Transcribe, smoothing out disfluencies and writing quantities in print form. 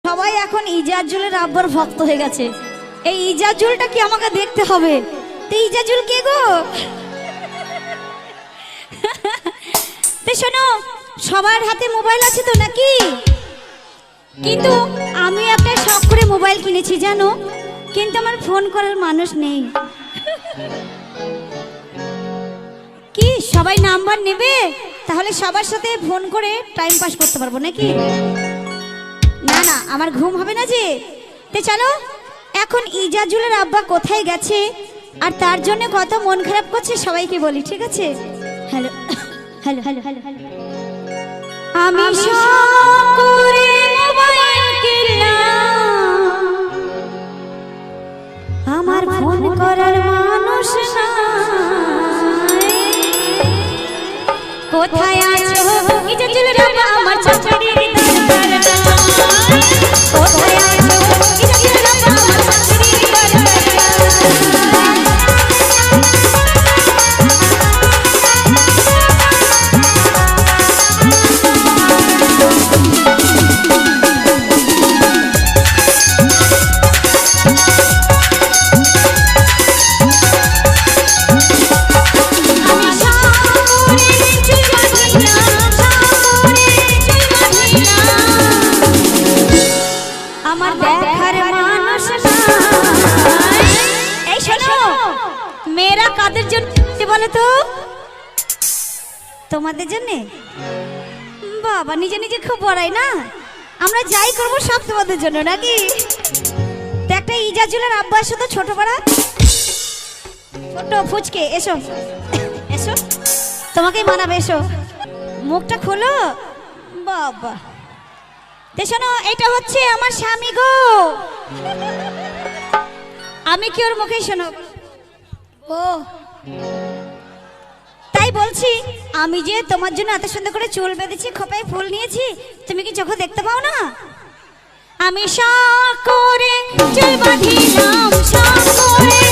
সবাই এখন ইজাজুলের আব্বার ভক্ত হয়ে গেছে। এই ইজাজুলটা কি আমাকে দেখতে হবে? তো ইজাজুল কে গো? তো শোনো, সবার হাতে মোবাইল আছে তো নাকি? কিন্তু আমি একটা শখ করে মোবাইল কিনেছি জানো, কিন্তু আমার ফোন করার মানুষ নেই। কি সবাই নাম্বার নেবে? তাহলে সবার সাথে ফোন করে টাইম পাস করতে পারবো নাকি? না না, আমার ঘুম হবে না যে। তে চলো, এখন ইজাজুলের আব্বা কোথায় গেছে আর তার জন্য কত মন খারাপ করছে সবাইকে বলি, ঠিক আছে? Hello hello hello hello hello, আমি শখ করে মোবাইল কিনলাম, আমার ফোন করার মানুষ নাই। কোথায় আছো ইজাজুলের আব্বা, আমার চাকরির দরকার নাই। কোথায় আছো ইজাজুলের আব্বা, আমার চাকরির দরকার নাই। আমার দেখার মানুষ নাই। এই শোনো, মেয়েরা কাদের জন্য বলে তো? তোমাদের জন্য। বাবা, নিজে নিজে খুব বড়াই না। আমরা যাই করবো সব তোমাদের জন্য নাকি? তো একটা ইজাজুলের আব্বা এসো তো, ছোট পাড়া ছোট ফুচকে, এসো এসো, তোমাকেই মানাবে, এসো। মুখটা খোলো বাবা। শোনো, এটা হচ্ছে আমার স্বামী গো। আমি কি ওর মুখে শোনো? ও তাই বলছি, আমি যে তোমার জন্য এত সুন্দর করে চুল বেঁধেছি, খোপায় ফুল নিয়েছি, তুমি কি চোখে দেখতে পাও না? আমি শখ করে চুল বাঁধিলাম, শখ করে